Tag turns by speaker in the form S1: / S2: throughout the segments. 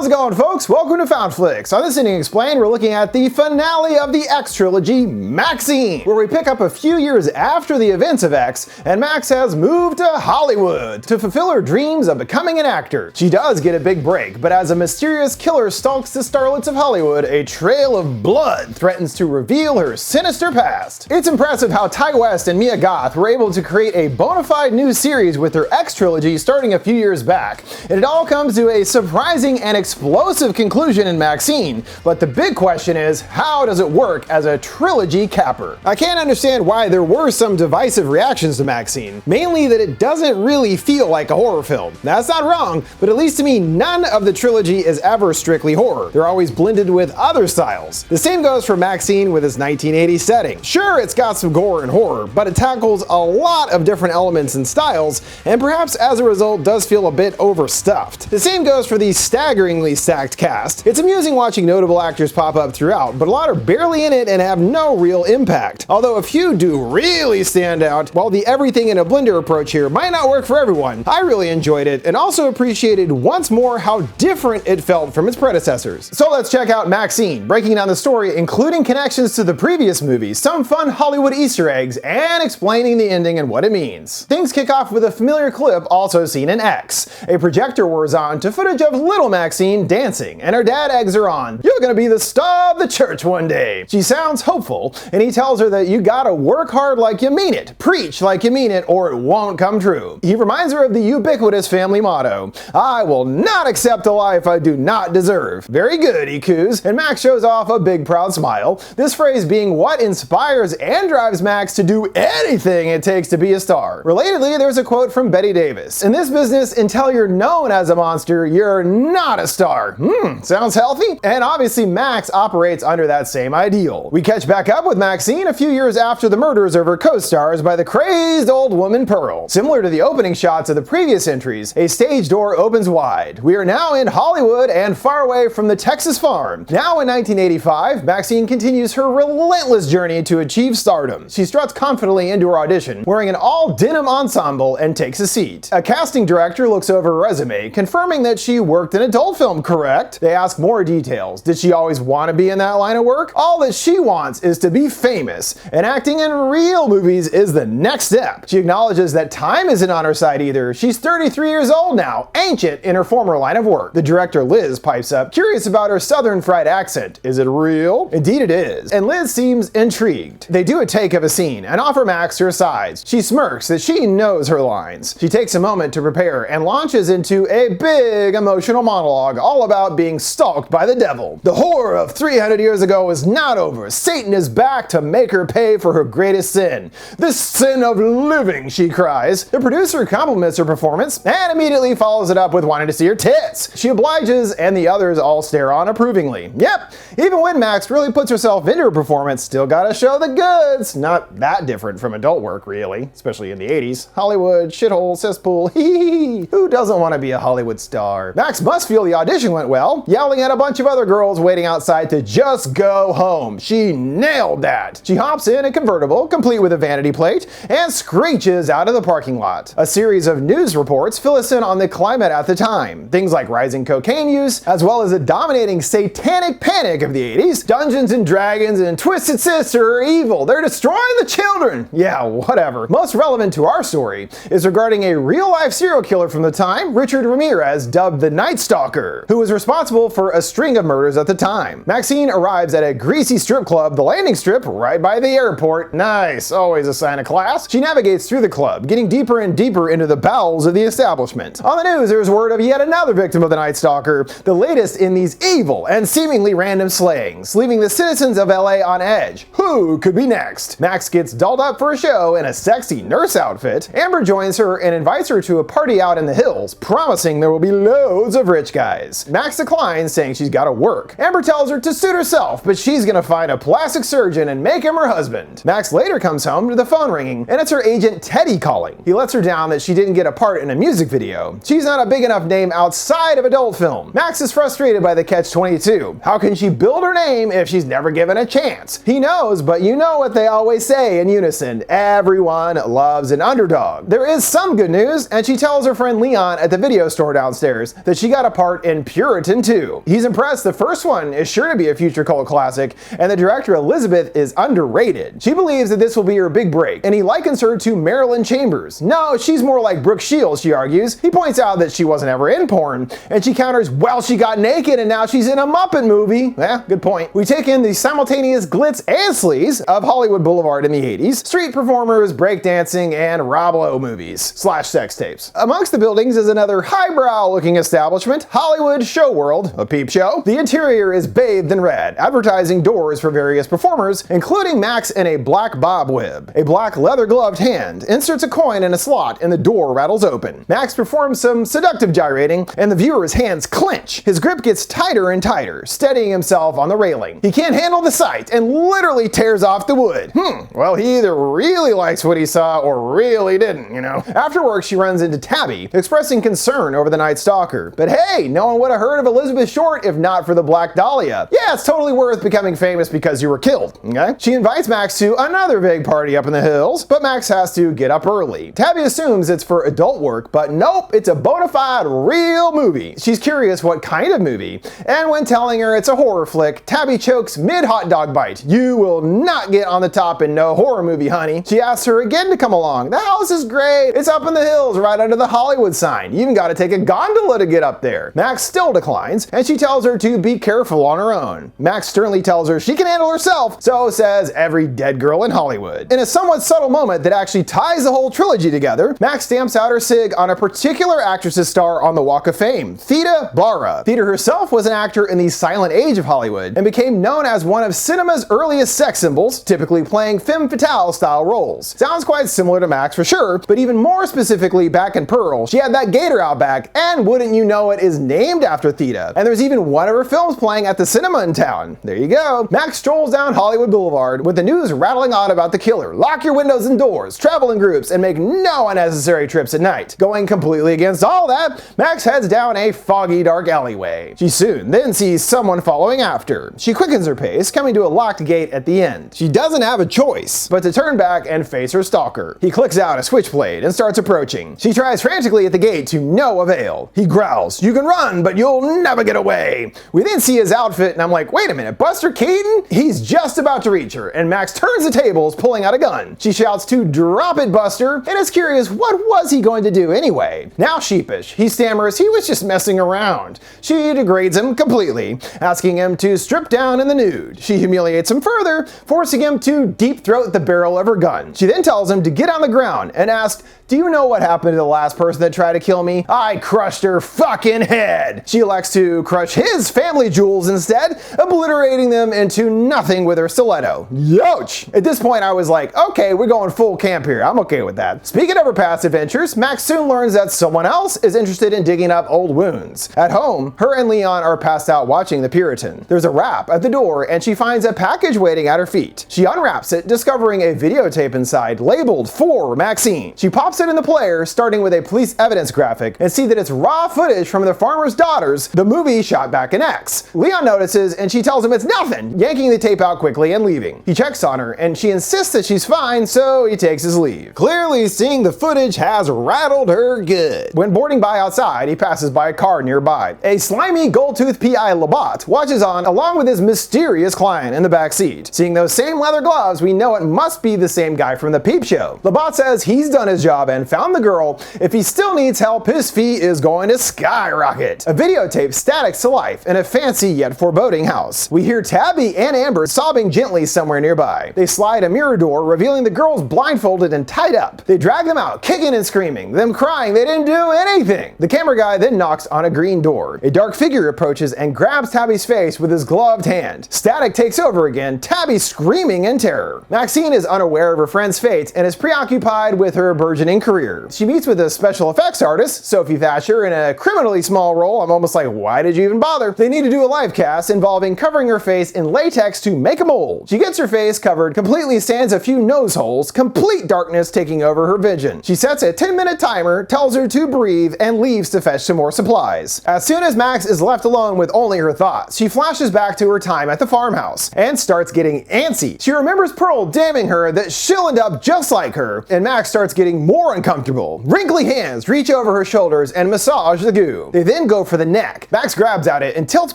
S1: How's it going, folks? Welcome to FoundFlix. On this Ending Explained, we're looking at the finale of the X trilogy, Maxine, where we pick up a few years after the events of X, and Max has moved to Hollywood to fulfill her dreams of becoming an actor. She does get a big break, but as a mysterious killer stalks the starlets of Hollywood, a trail of blood threatens to reveal her sinister past. It's impressive how Ty West and Mia Goth were able to create a bona fide new series with their X trilogy starting a few years back, and it all comes to a surprising and explosive conclusion in Maxine, but the big question is, how does it work as a trilogy capper? I can't understand why there were some divisive reactions to Maxine, mainly that it doesn't really feel like a horror film. That's not wrong, but at least to me, none of the trilogy is ever strictly horror. They're always blended with other styles. The same goes for Maxine with its 1980s setting. Sure, it's got some gore and horror, but it tackles a lot of different elements and styles, and perhaps as a result does feel a bit overstuffed. The same goes for the staggeringly stacked cast. It's amusing watching notable actors pop up throughout, but a lot are barely in it and have no real impact. Although a few do really stand out, while the everything in a blender approach here might not work for everyone, I really enjoyed it and also appreciated once more how different it felt from its predecessors. So let's check out Maxine, breaking down the story, including connections to the previous movies, some fun Hollywood Easter eggs, and explaining the ending and what it means. Things kick off with a familiar clip also seen in X. A projector wears on to footage of little Maxine dancing, and her dad eggs her on. "You're gonna be the star of the church one day." She sounds hopeful, and he tells her that you gotta work hard like you mean it, preach like you mean it, or it won't come true. He reminds her of the ubiquitous family motto, "I will not accept a life I do not deserve." Very good, he coos, and Max shows off a big proud smile, this phrase being what inspires and drives Max to do anything it takes to be a star. Relatedly, there's a quote from Betty Davis, "In this business, until you're known as a monster, you're not a star." Sounds healthy? And obviously Max operates under that same ideal. We catch back up with Maxine a few years after the murders of her co-stars by the crazed old woman Pearl. Similar to the opening shots of the previous entries, a stage door opens wide. We are now in Hollywood and far away from the Texas farm. Now in 1985, Maxine continues her relentless journey to achieve stardom. She struts confidently into her audition, wearing an all-denim ensemble, and takes a seat. A casting director looks over her resume, confirming that she worked in adult film, correct? They ask more details. Did she always want to be in that line of work? All that she wants is to be famous, and acting in real movies is the next step. She acknowledges that time isn't on her side either. She's 33 years old now, ancient in her former line of work. The director Liz pipes up, curious about her southern fried accent. Is it real? Indeed it is, and Liz seems intrigued. They do a take of a scene and offer Max her sides. She smirks that she knows her lines. She takes a moment to prepare and launches into a big emotional monologue all about being stalked by the devil. The horror of 300 years ago is not over. Satan is back to make her pay for her greatest sin. "The sin of living," she cries. The producer compliments her performance and immediately follows it up with wanting to see her tits. She obliges and the others all stare on approvingly. Yep, even when Max really puts herself into her performance, still gotta show the goods. Not that different from adult work, really, especially in the 80s. Hollywood, shithole, cesspool, hee. Who doesn't want to be a Hollywood star? Max must feel the audition went well, yelling at a bunch of other girls waiting outside to just go home. She nailed that. She hops in a convertible, complete with a vanity plate, and screeches out of the parking lot. A series of news reports fill us in on the climate at the time. Things like rising cocaine use, as well as a dominating satanic panic of the 80s. Dungeons and Dragons and Twisted Sister are evil. They're destroying the children. Yeah, whatever. Most relevant to our story is regarding a real-life serial killer from the time, Richard Ramirez, dubbed the Night Stalker, who was responsible for a string of murders at the time. Maxine arrives at a greasy strip club, the Landing Strip, right by the airport. Nice, always a sign of class. She navigates through the club, getting deeper and deeper into the bowels of the establishment. On the news, there's word of yet another victim of the Night Stalker, the latest in these evil and seemingly random slayings, leaving the citizens of LA on edge. Who could be next? Max gets dolled up for a show in a sexy nurse outfit. Amber joins her and invites her to a party out in the hills, promising there will be loads of rich guys. Max declines, saying she's gotta work. Amber tells her to suit herself, but she's gonna find a plastic surgeon and make him her husband. Max later comes home to the phone ringing, and it's her agent Teddy calling. He lets her down that she didn't get a part in a music video. She's not a big enough name outside of adult film. Max is frustrated by the catch-22. How can she build her name if she's never given a chance? He knows, but you know what they always say in unison, everyone loves an underdog. There is some good news, and she tells her friend Leon at the video store downstairs that she got a part part in Puritan 2. He's impressed the first one is sure to be a future cult classic, and the director Elizabeth is underrated. She believes that this will be her big break, and he likens her to Marilyn Chambers. No, she's more like Brooke Shields, she argues. He points out that she wasn't ever in porn, and she counters, well, she got naked and now she's in a Muppet movie. Yeah, good point. We take in the simultaneous glitz and sleaze of Hollywood Boulevard in the 80s, street performers, breakdancing, and Rob Lowe movies / sex tapes. Amongst the buildings is another highbrow looking establishment, Hollywood Show World, a peep show. The interior is bathed in red, advertising doors for various performers, including Max in a black bob wig. A black leather gloved hand inserts a coin in a slot and the door rattles open. Max performs some seductive gyrating and the viewer's hands clench. His grip gets tighter and tighter, steadying himself on the railing. He can't handle the sight and literally tears off the wood. Well, he either really likes what he saw or really didn't, you know. After work, she runs into Tabby, expressing concern over the night stalker. But hey, no one would have heard of Elizabeth Short if not for the Black Dahlia. Yeah, it's totally worth becoming famous because you were killed, okay? She invites Max to another big party up in the hills, but Max has to get up early. Tabby assumes it's for adult work, but nope, it's a bona fide real movie. She's curious what kind of movie, and when telling her it's a horror flick, Tabby chokes mid-hot dog bite. You will not get on the top in no horror movie, honey. She asks her again to come along. The house is great. It's up in the hills right under the Hollywood sign. You even gotta take a gondola to get up there. Max still declines, and she tells her to be careful on her own. Max sternly tells her she can handle herself, so says every dead girl in Hollywood. In a somewhat subtle moment that actually ties the whole trilogy together, Max stamps out her sig on a particular actress's star on the Walk of Fame, Theda Bara. Theda herself was an actor in the silent age of Hollywood and became known as one of cinema's earliest sex symbols, typically playing femme fatale style roles. Sounds quite similar to Max for sure, but even more specifically back in Pearl, she had that gator out back, and wouldn't you know it is named after Theda. And there's even one of her films playing at the cinema in town. There you go. Max strolls down Hollywood Boulevard with the news rattling on about the killer. Lock your windows and doors, travel in groups, and make no unnecessary trips at night. Going completely against all that, Max heads down a foggy, dark alleyway. She soon then sees someone following after. She quickens her pace, coming to a locked gate at the end. She doesn't have a choice but to turn back and face her stalker. He clicks out a switchblade and starts approaching. She tries frantically at the gate to no avail. He growls, "You can run, but you'll never get away." We then see his outfit, and I'm like, wait a minute, Buster Keaton? He's just about to reach her, and Max turns the tables, pulling out a gun. She shouts to drop it, Buster, and is curious what was he going to do anyway. Now sheepish, he stammers he was just messing around. She degrades him completely, asking him to strip down in the nude. She humiliates him further, forcing him to deep throat the barrel of her gun. She then tells him to get on the ground and asks, "Do you know what happened to the last person that tried to kill me? I crushed her fucking head." She elects to crush his family jewels instead, obliterating them into nothing with her stiletto. Youch! At this point I was like, okay, we're going full camp here. I'm okay with that. Speaking of her past adventures, Max soon learns that someone else is interested in digging up old wounds. At home, her and Leon are passed out watching The Puritan. There's a rap at the door and she finds a package waiting at her feet. She unwraps it, discovering a videotape inside labeled for Maxine. She pops it in the player, starting with a police evidence graphic, and see that it's raw footage from The Farmer's Daughters, the movie shot back in X. Leon notices and she tells him it's nothing, yanking the tape out quickly and leaving. He checks on her and she insists that she's fine, so he takes his leave. Clearly seeing the footage has rattled her good. When boarding by outside, he passes by a car nearby. A slimy gold-toothed PI Labat watches on along with his mysterious client in the back seat. Seeing those same leather gloves, we know it must be the same guy from the peep show. Labat says he's done his job and found the girl. If he still needs help, his fee is going to skyrocket. A videotape statics to life in a fancy yet foreboding house. We hear Tabby and Amber sobbing gently somewhere nearby. They slide a mirror door, revealing the girls blindfolded and tied up. They drag them out, kicking and screaming, them crying they didn't do anything. The camera guy then knocks on a green door. A dark figure approaches and grabs Tabby's face with his gloved hand. Static takes over again, Tabby screaming in terror. Maxine is unaware of her friend's fate and is preoccupied with her burgeoning career. She meets with a special effects artist, Sophie Thatcher, in a criminally small role. I'm almost like, why did you even bother? They need to do a live cast involving covering her face in latex to make a mold. She gets her face covered, completely stands a few nose holes, complete darkness taking over her vision. She sets a 10-minute timer, tells her to breathe, and leaves to fetch some more supplies. As soon as Max is left alone with only her thoughts, she flashes back to her time at the farmhouse and starts getting antsy. She remembers Pearl damning her that she'll end up just like her, and Max starts getting more more uncomfortable. Wrinkly hands reach over her shoulders and massage the goo. They then go for the neck. Max grabs at it and tilts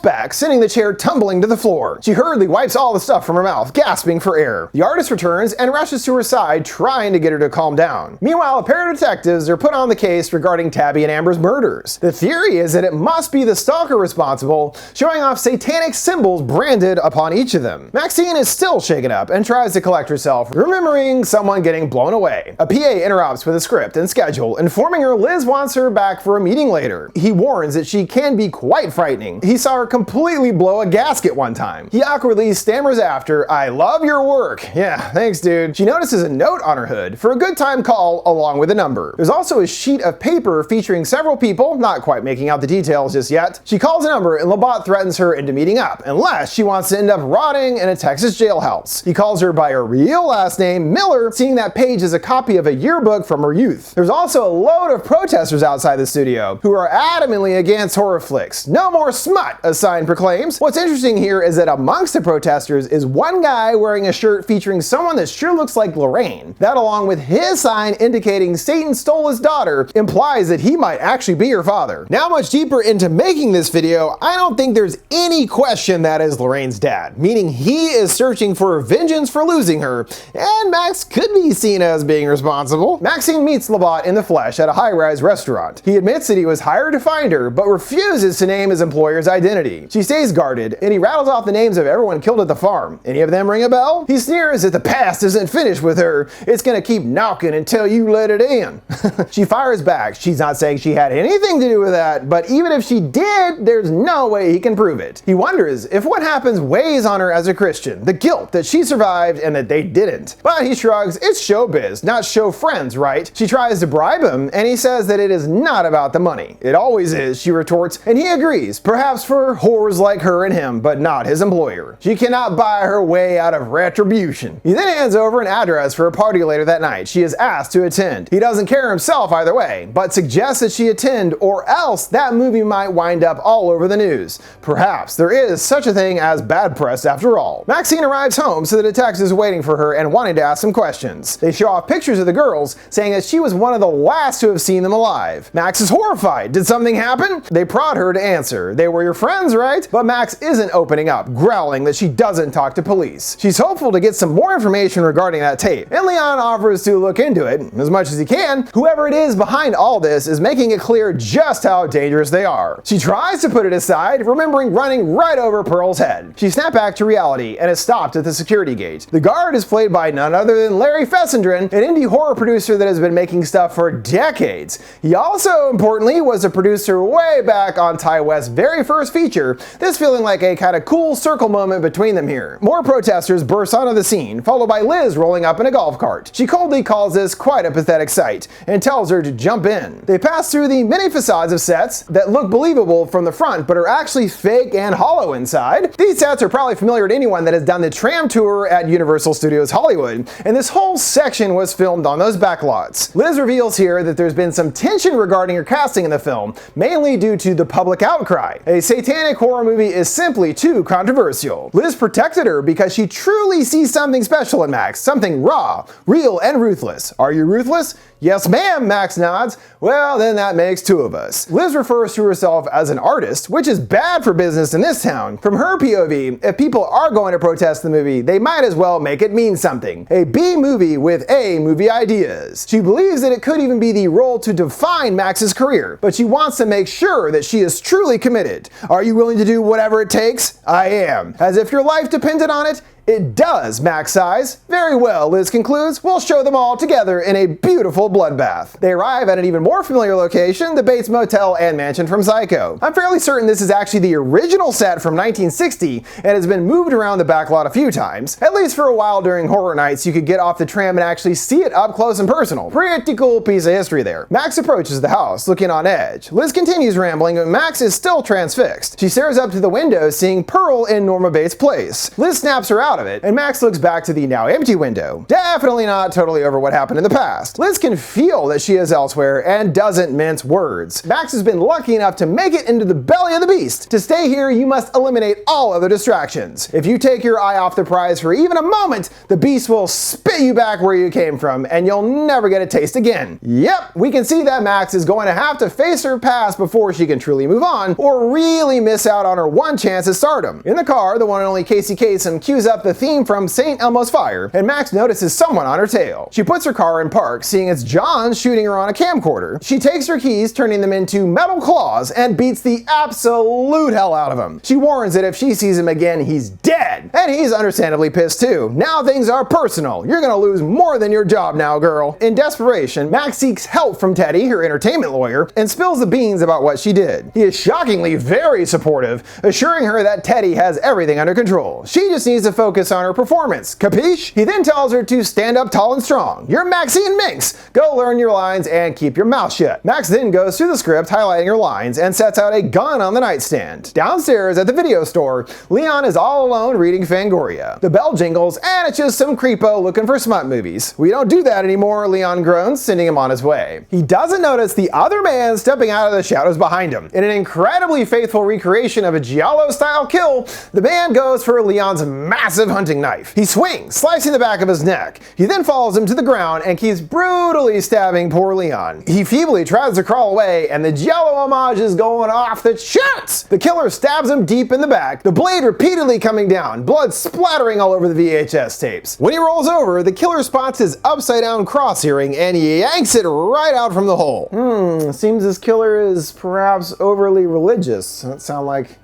S1: back, sending the chair tumbling to the floor. She hurriedly wipes all the stuff from her mouth, gasping for air. The artist returns and rushes to her side, trying to get her to calm down. Meanwhile, a pair of detectives are put on the case regarding Tabby and Amber's murders. The theory is that it must be the stalker responsible, showing off satanic symbols branded upon each of them. Maxine is still shaken up and tries to collect herself, remembering someone getting blown away. A PA interrupts with a script and schedule, informing her Liz wants her back for a meeting later. He warns that she can be quite frightening. He saw her completely blow a gasket one time. He awkwardly stammers after, "I love your work." Yeah, thanks dude. She notices a note on her hood for a good time call along with a number. There's also a sheet of paper featuring several people, not quite making out the details just yet. She calls a number and Labat threatens her into meeting up, unless she wants to end up rotting in a Texas jailhouse. He calls her by her real last name, Miller, seeing that page is a copy of a yearbook from her youth. There's also a load of protesters outside the studio who are adamantly against horror flicks. No more smut, a sign proclaims. What's interesting here is that amongst the protesters is one guy wearing a shirt featuring someone that sure looks like Lorraine. That, along with his sign indicating Satan stole his daughter, implies that he might actually be her father. Now, much deeper into making this video, I don't think there's any question that is Lorraine's dad, meaning he is searching for vengeance for losing her, and Max could be seen as being responsible. Maxine meets Labat in the flesh at a high-rise restaurant. He admits that he was hired to find her, but refuses to name his employer's identity. She stays guarded, and he rattles off the names of everyone killed at the farm. Any of them ring a bell? He sneers that the past isn't finished with her. It's gonna keep knocking until you let it in. She fires back. She's not saying she had anything to do with that, but even if she did, there's no way he can prove it. He wonders if what happens weighs on her as a Christian, the guilt that she survived and that they didn't. But he shrugs, it's showbiz, not show friends, right? She tries to bribe him, and he says that it is not about the money. It always is, she retorts, and he agrees, perhaps for whores like her and him, but not his employer. She cannot buy her way out of Retribution. He then hands over an address for a party later that night she is asked to attend. He doesn't care himself either way, but suggests that she attend, or else that movie might wind up all over the news. Perhaps there is such a thing as bad press after all. Maxine arrives home, so the detective is waiting for her and wanting to ask some questions. They show off pictures of the girls, saying that she was one of the last to have seen them alive. Max is horrified. Did something happen? They prod her to answer. They were your friends, right? But Max isn't opening up, growling that she doesn't talk to police. She's hopeful to get some more information regarding that tape, and Leon offers to look into it as much as he can. Whoever it is behind all this is making it clear just how dangerous they are. She tries to put it aside, remembering running right over Pearl's head. She snaps back to reality and is stopped at the security gate. The guard is played by none other than Larry Fessenden, an indie horror producer that has been making stuff for decades. He also, importantly, was a producer way back on Ty West's very first feature, this feeling like a kind of cool circle moment between them here. More protesters burst onto the scene, followed by Liz rolling up in a golf cart. She coldly calls this quite a pathetic sight and tells her to jump in. They pass through the many facades of sets that look believable from the front but are actually fake and hollow inside. These sets are probably familiar to anyone that has done the tram tour at Universal Studios Hollywood, and this whole section was filmed on those backlots. Liz reveals here that there's been some tension regarding her casting in the film, mainly due to the public outcry. A satanic horror movie is simply too controversial. Liz protected her because she truly sees something special in Max, something raw, real, and ruthless. Are you ruthless? Yes ma'am, Max nods. Well, then that makes two of us. Liz refers to herself as an artist, which is bad for business in this town. From her POV, if people are going to protest the movie, they might as well make it mean something. A B movie with A movie ideas. She believes that it could even be the role to define Max's career, but she wants to make sure that she is truly committed. Are you willing to do whatever it takes? I am. As if your life depended on it? It does, Max sighs. Very well, Liz concludes. We'll show them all together in a beautiful bloodbath. They arrive at an even more familiar location, the Bates Motel and Mansion from Psycho. I'm fairly certain this is actually the original set from 1960 and has been moved around the backlot a few times. At least for a while during horror nights, you could get off the tram and actually see it up close and personal. Pretty cool piece of history there. Max approaches the house, looking on edge. Liz continues rambling, but Max is still transfixed. She stares up to the window, seeing Pearl in Norma Bates' place. Liz snaps her out out of it, and Max looks back to the now empty window. Definitely not totally over what happened in the past. Liz can feel that she is elsewhere and doesn't mince words. Max has been lucky enough to make it into the belly of the beast. To stay here, you must eliminate all other distractions. If you take your eye off the prize for even a moment, the beast will spit you back where you came from, and you'll never get a taste again. Yep, we can see that Max is going to have to face her past before she can truly move on, or really miss out on her one chance at stardom. In the car, the one and only Casey Kasem cues up the theme from St. Elmo's Fire, and Max notices someone on her tail. She puts her car in park, seeing it's John shooting her on a camcorder. She takes her keys, turning them into metal claws, and beats the absolute hell out of him. She warns that if she sees him again, he's dead. And he's understandably pissed too. Now things are personal. You're gonna lose more than your job now, girl. In desperation, Max seeks help from Teddy, her entertainment lawyer, and spills the beans about what she did. He is shockingly very supportive, assuring her that Teddy has everything under control. She just needs to focus on her performance. Capiche? He then tells her to stand up tall and strong. You're Maxine Minx. Go learn your lines and keep your mouth shut. Max then goes through the script, highlighting her lines, and sets out a gun on the nightstand. Downstairs at the video store, Leon is all alone reading Fangoria. The bell jingles, and it's just some creepo looking for smut movies. We don't do that anymore, Leon groans, sending him on his way. He doesn't notice the other man stepping out of the shadows behind him. In an incredibly faithful recreation of a Giallo-style kill, the man goes for Leon's massive hunting knife. He swings, slicing the back of his neck. He then follows him to the ground and keeps brutally stabbing poor Leon. He feebly tries to crawl away, and the Giallo homage is going off the charts. The killer stabs him deep in the back, the blade repeatedly coming down, blood splattering all over the VHS tapes. When he rolls over, the killer spots his upside-down cross earring and yanks it right out from the hole. Seems this killer is perhaps overly religious. That sound like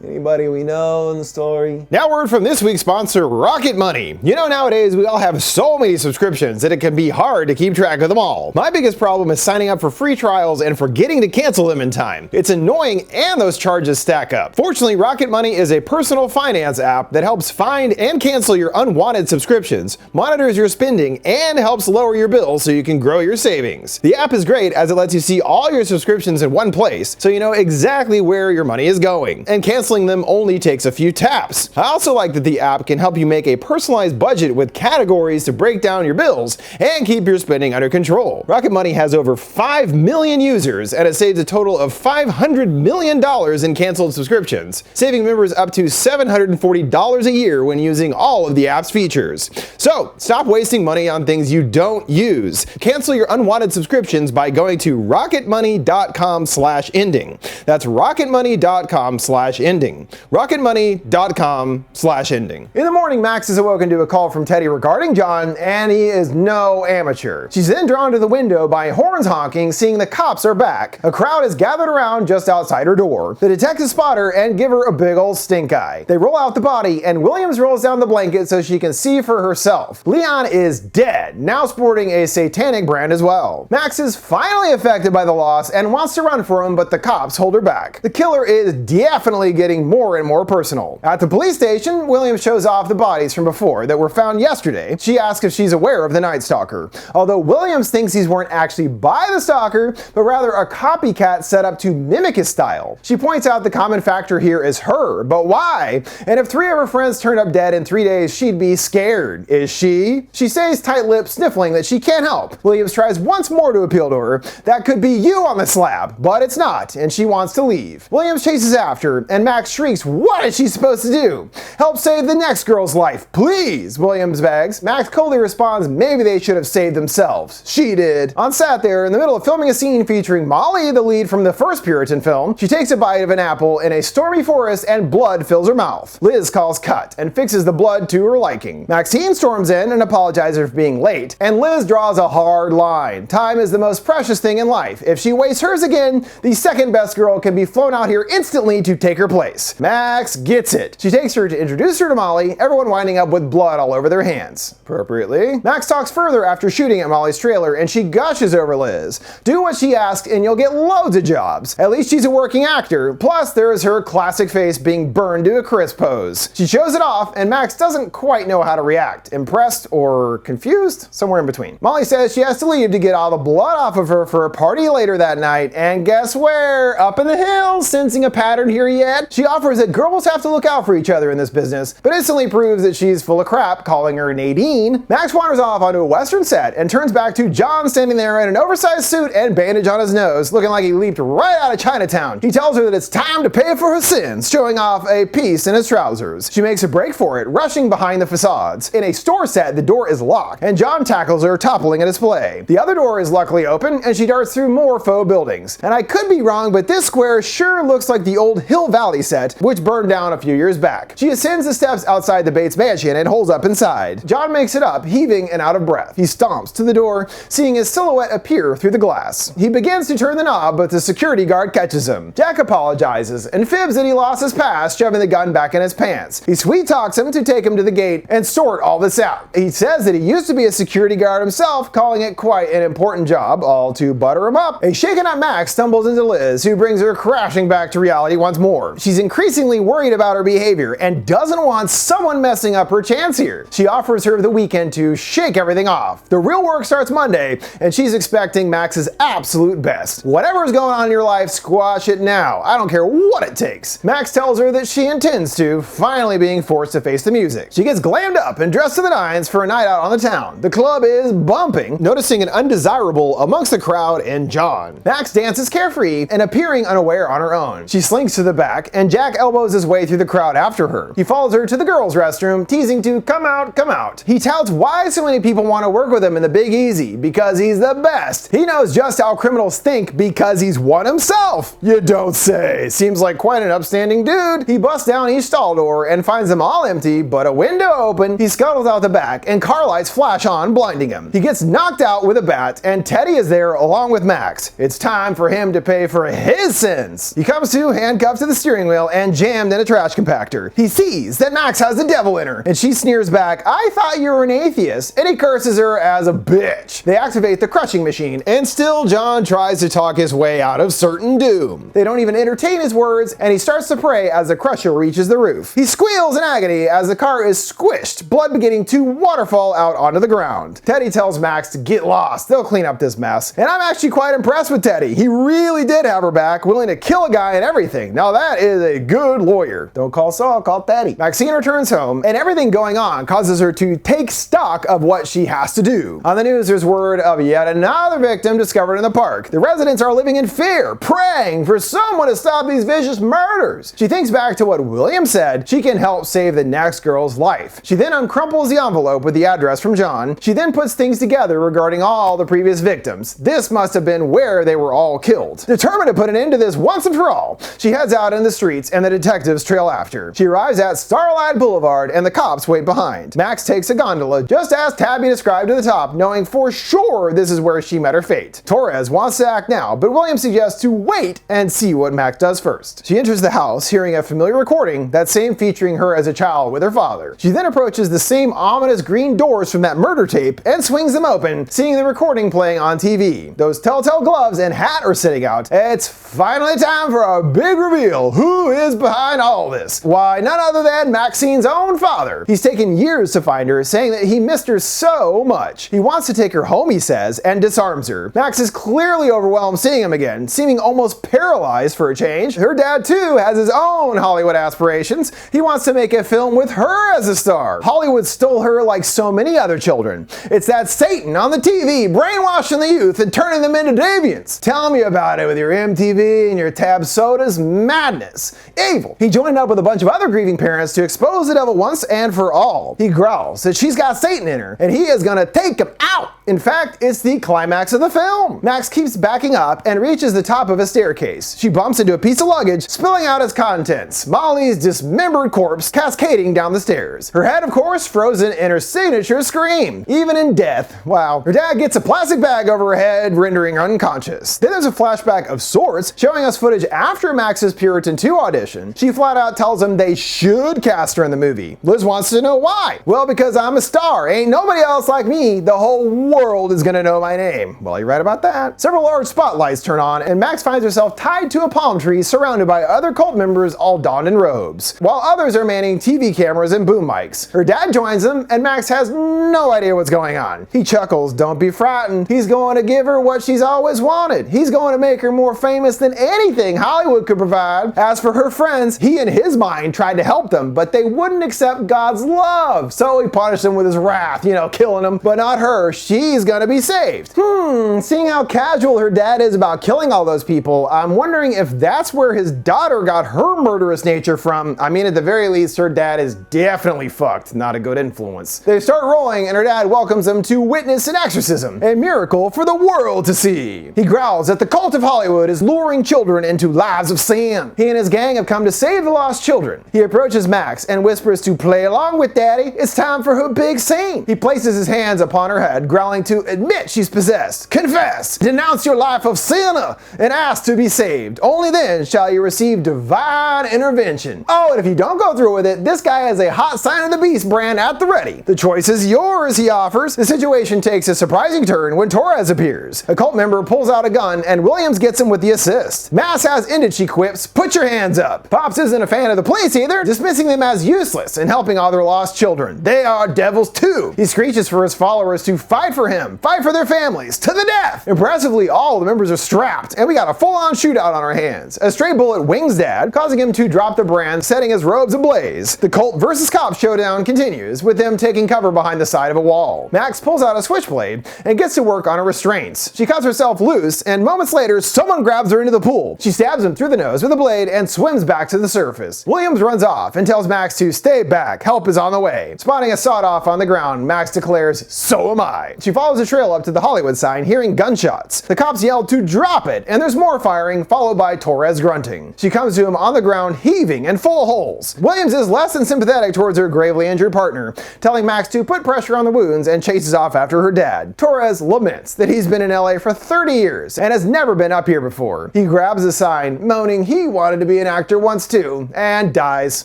S1: anybody we know in the story? Now word from this week's sponsor, Rocket Money. You know, nowadays we all have so many subscriptions that it can be hard to keep track of them all. My biggest problem is signing up for free trials and forgetting to cancel them in time. It's annoying and those charges stack up. Fortunately, Rocket Money is a personal finance app that helps find and cancel your unwanted subscriptions, monitors your spending, and helps lower your bills so you can grow your savings. The app is great as it lets you see all your subscriptions in one place, so you know exactly where your money is going. And canceling them only takes a few taps. I also like that the app can help you make a personalized budget with categories to break down your bills and keep your spending under control. Rocket Money has over 5 million users, and it saves a total of $500 million in canceled subscriptions, saving members up to $740 a year when using all of the app's features. So stop wasting money on things you don't use. Cancel your unwanted subscriptions by going to rocketmoney.com/ending. That's rocketmoney.com/ending. rocketmoney.com/ending. In the morning, Max is awoken to a call from Teddy regarding John, and he is no amateur. She's then drawn to the window by horns honking, seeing the cops are back. A crowd is gathered around just outside her door. The detectives spot her and give her a big old stink eye. They roll out the body, and Williams rolls down the blanket so she can see for herself. Leon is dead, now sporting a satanic brand as well. Max is finally affected by the loss and wants to run for him, but the cops hold her back. The killer is definitely getting more and more personal. At the police station, Williams shows off the bodies from before that were found yesterday. She asks if she's aware of the Night Stalker, although Williams thinks these weren't actually by the stalker, but rather a copycat set up to mimic his style. She points out the common factor here is her, but why? And if 3 of her friends turned up dead in 3 days, she'd be scared. Is she? She stays tight-lipped, sniffling that she can't help. Williams tries once more to appeal to her. That could be you on the slab, but it's not, and she wants to leave. Williams chases after, and Max shrieks, what is she supposed to do? Help save the next girl's life, please, Williams begs. Max coldly responds, maybe they should have saved themselves. She did. On set there, in the middle of filming a scene featuring Molly, the lead from the first Puritan film, she takes a bite of an apple in a stormy forest and blood fills her mouth. Liz calls cut and fixes the blood to her liking. Maxine storms in and apologizes for being late, and Liz draws a hard line. Time is the most precious thing in life. If she wastes hers again, the second best girl can be flown out here instantly to take her place. Max gets it. She takes her to introduce her to Molly, everyone winding up with blood all over their hands. Appropriately. Max talks further after shooting at Molly's trailer, and she gushes over Liz. Do what she asked and you'll get loads of jobs. At least she's a working actor. Plus, there is her classic face being burned to a crisp pose. She shows it off, and Max doesn't quite know how to react. Impressed or confused? Somewhere in between. Molly says she has to leave to get all the blood off of her for a party later that night, and guess where? Up in the hills. Sensing a pattern here yet? She offers that girls have to look out for each other in this business, but instantly proves that she's full of crap, calling her Nadine. Max wanders off onto a western set and turns back to John standing there in an oversized suit and bandage on his nose, looking like he leaped right out of Chinatown. He tells her that it's time to pay for her sins, showing off a piece in his trousers. She makes a break for it, rushing behind the facades. In a store set, the door is locked, and John tackles her, toppling a display. The other door is luckily open, and she darts through more faux buildings. And I could be wrong, but this square sure looks like the old Hill Valley set, which burned down a few years back. She ascends the steps outside the Bates mansion and holds up inside. John makes it up, heaving and out of breath. He stomps to the door, seeing his silhouette appear through the glass. He begins to turn the knob, but the security guard catches him. Jack apologizes and fibs that he lost his pass, shoving the gun back in his pants. He sweet talks him to take him to the gate and sort all this out. He says that he used to be a security guard himself, calling it quite an important job, all to butter him up. A shaken up Max stumbles into Liz, who brings her crashing back to reality once more. She's increasingly worried about her behavior and doesn't want someone messing up her chance here. She offers her the weekend to shake everything off. The real work starts Monday, and she's expecting Max's absolute best. Whatever is going on in your life, squash it now. I don't care what it takes. Max tells her that she intends to, finally being forced to face the music. She gets glammed up and dressed to the nines for a night out on the town. The club is bumping, noticing an undesirable amongst the crowd and John. Max dances carefree and appearing unaware on her own. She slinks to the back, and Jack elbows his way through the crowd after her. He follows her to the girls' restroom, teasing to come out, come out. He touts why so many people want to work with him in the Big Easy, because he's the best. He knows just how criminals think because he's one himself. You don't say. Seems like quite an upstanding dude. He busts down each stall door and finds them all empty, but a window open. He scuttles out the back, and car lights flash on, blinding him. He gets knocked out with a bat, and Teddy is there along with Max. It's time for him to pay for his sins. He comes to, handcuffed to the steering wheel and jammed in a trash compactor. He sees that Max has the devil in her, and she sneers back, "I thought you were an atheist," and he curses her as a bitch. They activate the crushing machine, and still John tries to talk his way out of certain doom. They don't even entertain his words, and he starts to pray as the crusher reaches the roof. He squeals in agony as the car is squished, blood beginning to waterfall out onto the ground. Teddy tells Max to get lost, they'll clean up this mess. And I'm actually quite impressed with Teddy. He really did have her back, willing to kill a guy and everything. Now that is a good lawyer. Don't call Saul, call Teddy. Maxine returns home, and everything going on causes her to take stock of what she has to do. On the news, there's word of yet another victim discovered in the park. The residents are living in fear, praying for someone to stop these vicious murders. She thinks back to what William said. She can help save the next girl's life. She then uncrumples the envelope with the address from John. She then puts things together regarding all the previous victims. This must have been where they were all killed. Determined to put an end to this once and for all, she heads out in the streets and the detectives trail after. She arrives at Starlight Boulevard and the cops wait behind. Max takes a gondola, just as Tabby described to the top, knowing for sure this is where she met her fate. Torres wants to act now, but William suggests to wait and see what Max does first. She enters the house, hearing a familiar recording, that same featuring her as a child with her father. She then approaches the same ominous green doors from that murder tape and swings them open, seeing the recording playing on TV. Those telltale gloves and hat are sitting out. It's finally time for a big reveal. Who is behind all this? Why, none other than Maxine's own father. He's taken years to find her, saying that he missed her so much. He wants to take her home, he says, and disarms her. Max is clearly overwhelmed seeing him again, seeming almost paralyzed for a change. Her dad, too, has his own Hollywood aspirations. He wants to make a film with her as a star. Hollywood stole her like so many other children. It's that Satan on the TV, brainwashing the youth and turning them into deviants. Tell me about it with your MTV and your Tab sodas. Madness. Evil. He joined up with a bunch of other grieving parents to expose the devil once and for all. He growls that she's got Satan in her, and he is gonna take him out. In fact, it's the climax of the film. Max keeps backing up and reaches the top of a staircase. She bumps into a piece of luggage, spilling out its contents. Molly's dismembered corpse cascading down the stairs. Her head, of course, frozen in her signature scream. Even in death. Wow. Her dad gets a plastic bag over her head, rendering her unconscious. Then there's a flashback of sorts, showing us footage after Max's Puritan 2 audition. She flat out tells him they should cast her in the movie. Liz wants to know why. Well, because I'm a star. Ain't nobody else like me. The whole world is gonna know my name. Well, you're right about that. Several large spotlights turn on, and Max finds herself tied to a palm tree surrounded by other cult members all donned in robes, while others are manning TV cameras and boom mics. Her dad joins them, and Max has no idea what's going on. He chuckles, don't be frightened. He's going to give her what she's always wanted. He's going to make her more famous than anything Hollywood could provide. As As for her friends, he in his mind tried to help them, but they wouldn't accept God's love, so he punished them with his wrath, killing them. But not her, she's gonna be saved. Seeing how casual her dad is about killing all those people, I'm wondering if that's where his daughter got her murderous nature from. I mean, at the very least, her dad is definitely fucked, not a good influence. They start rolling and her dad welcomes them to witness an exorcism, a miracle for the world to see. He growls that the cult of Hollywood is luring children into lives of sin. He and his gang have come to save the lost children. He approaches Max and whispers to play along with Daddy, it's time for her big scene. He places his hands upon her head, growling to admit she's possessed, confess, denounce your life of sinner, and ask to be saved. Only then shall you receive divine intervention. Oh, and if you don't go through with it, this guy has a hot sign of the beast brand at the ready. The choice is yours, he offers. The situation takes a surprising turn when Torres appears. A cult member pulls out a gun and Williams gets him with the assist. Mass has ended, she quips, put your hands up. Pops isn't a fan of the police either, dismissing them as useless and helping all their lost children. They are devils too. He screeches for his followers to fight for him, fight for their families, to the death. Impressively, all the members are strapped, and we got a full-on shootout on our hands. A stray bullet wings Dad, causing him to drop the brand, setting his robes ablaze. The cult versus cop showdown continues, with them taking cover behind the side of a wall. Max pulls out a switchblade and gets to work on her restraints. She cuts herself loose, and moments later, someone grabs her into the pool. She stabs him through the nose with a blade and swims back to the surface. Williams runs off and tells Max to stay back, help is on the way. Spotting a sawed-off on the ground, Max declares, so am I. She follows the trail up to the Hollywood sign, hearing gunshots. The cops yell to drop it, and there's more firing, followed by Torres grunting. She comes to him on the ground, heaving and full of holes. Williams is less than sympathetic towards her gravely injured partner, telling Max to put pressure on the wounds and chases off after her dad. Torres laments that he's been in LA for 30 years and has never been up here before. He grabs the sign, moaning he wanted to be an actor once too, and dies.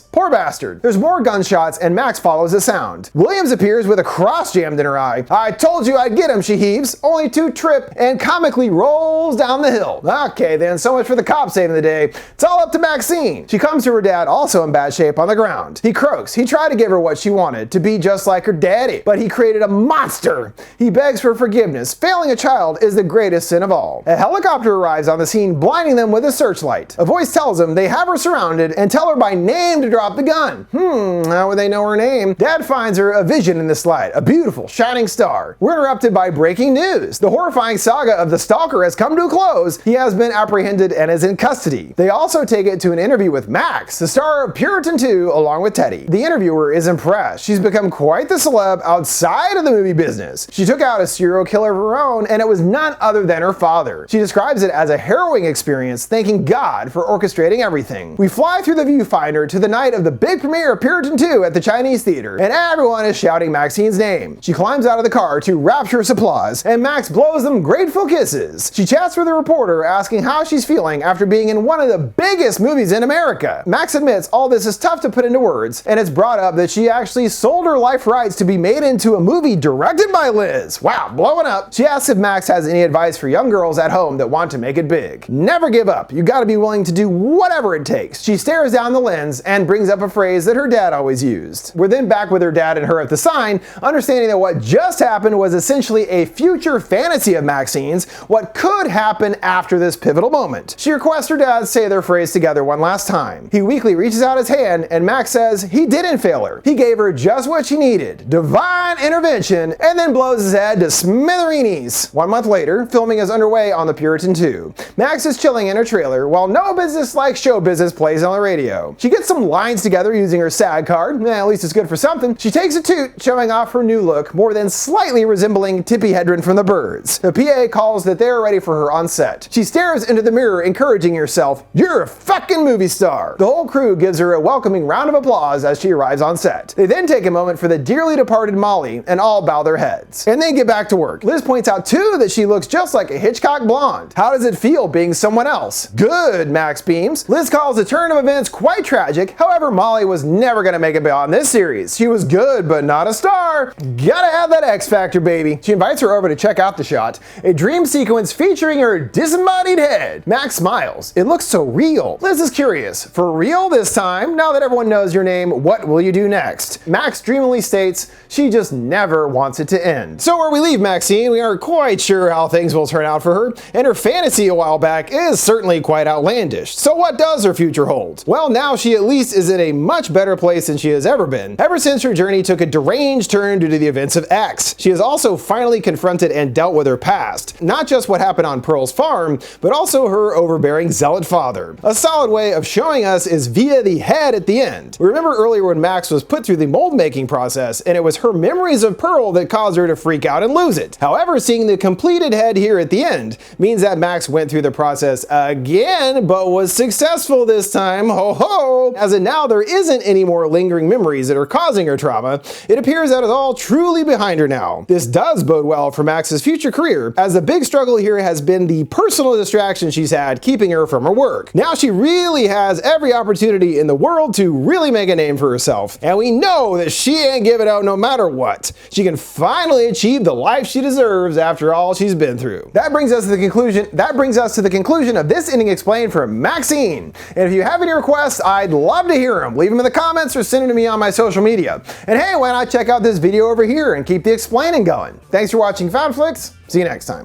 S1: Poor bastard. There's more gunshots and Max follows the sound. Williams appears with a cross jammed in her eye. I told you I'd get him, she heaves, only to trip and comically rolls down the hill. Okay then, so much for the cop saving the day. It's all up to Maxine. She comes to her dad, also in bad shape, on the ground. He croaks. He tried to give her what she wanted, to be just like her daddy, but he created a monster. He begs for forgiveness. Failing a child is the greatest sin of all. A helicopter arrives on the scene, blinding them with a searchlight. A voice tells them they have her surrounded and tell her by name to drop the gun. How would they know her name? Dad finds her a vision in this light, a beautiful, shining star. We're interrupted by breaking news. The horrifying saga of the stalker has come to a close. He has been apprehended and is in custody. They also take it to an interview with Max, the star of Puritan 2, along with Teddy. The interviewer is impressed. She's become quite the celeb outside of the movie business. She took out a serial killer of her own, and it was none other than her father. She describes it as a harrowing experience, thanking God for orchestrating everything. We fly through the viewfinder to the night of the big premiere of Puritan 2 at the Chinese theater, and everyone is shouting Maxine's name. She climbs out of the car to rapturous applause, and Max blows them grateful kisses. She chats with a reporter, asking how she's feeling after being in one of the biggest movies in America. Max admits all this is tough to put into words, and it's brought up that she actually sold her life rights to be made into a movie directed by Liz. Wow, blowing up. She asks if Max has any advice for young girls at home that want to make it big. Never give up. You gotta be willing to do whatever it takes. She stares down the lens and brings up a phrase that her dad always used. We're then back with her dad and her at the sign, understanding that what just happened was essentially a future fantasy of Maxine's, what could happen after this pivotal moment. She requests her dad say their phrase together one last time. He weakly reaches out his hand and Max says he didn't fail her. He gave her just what she needed, divine intervention, and then blows his head to smithereens. 1 month later, filming is underway on the Puritan 2. Max is chilling in her trailer while no business like show business plays on the radio. She gets some lines together using her SAG card, at least it's good for something. She takes a toot, showing off her new look, more than slightly resembling Tippi Hedren from The Birds. The PA calls that they're ready for her on set. She stares into the mirror, encouraging herself, "You're a fucking movie star." The whole crew gives her a welcoming round of applause as she arrives on set. They then take a moment for the dearly departed Molly, and all bow their heads. And they get back to work. Liz points out too that she looks just like a Hitchcock blonde. How does it feel being someone else? Good, Max beams. Liz calls the turn of events quite tragic. However, Molly was never gonna make it beyond this series. She was good, but not a star. Gotta have that X Factor, baby. She invites her over to check out the shot, a dream sequence featuring her disembodied head. Max smiles. It looks so real. Liz is curious. For real this time? Now that everyone knows your name, what will you do next? Max dreamily states she just never wants it to end. So where we leave Maxine, we aren't quite sure how things will turn out for her, and her fantasy a while back is certainly quite outlandish. So what does does her future hold? Well, now she at least is in a much better place than she has ever been, ever since her journey took a deranged turn due to the events of X. She has also finally confronted and dealt with her past, not just what happened on Pearl's farm, but also her overbearing zealot father. A solid way of showing us is via the head at the end. We remember earlier when Max was put through the mold making process, and it was her memories of Pearl that caused her to freak out and lose it. However, seeing the completed head here at the end means that Max went through the process again, but was successful this time, ho ho! As in now there isn't any more lingering memories that are causing her trauma. It appears that it's all truly behind her now. This does bode well for Max's future career, as the big struggle here has been the personal distraction she's had keeping her from her work. Now she really has every opportunity in the world to really make a name for herself, and we know that she ain't giving out no matter what. She can finally achieve the life she deserves after all she's been through. That brings us to the conclusion of this ending explained from Maxine. And if you have any requests, I'd love to hear them. Leave them in the comments or send them to me on my social media. And hey, why not check out this video over here and keep the explaining going. Thanks for watching FoundFlix. See you next time.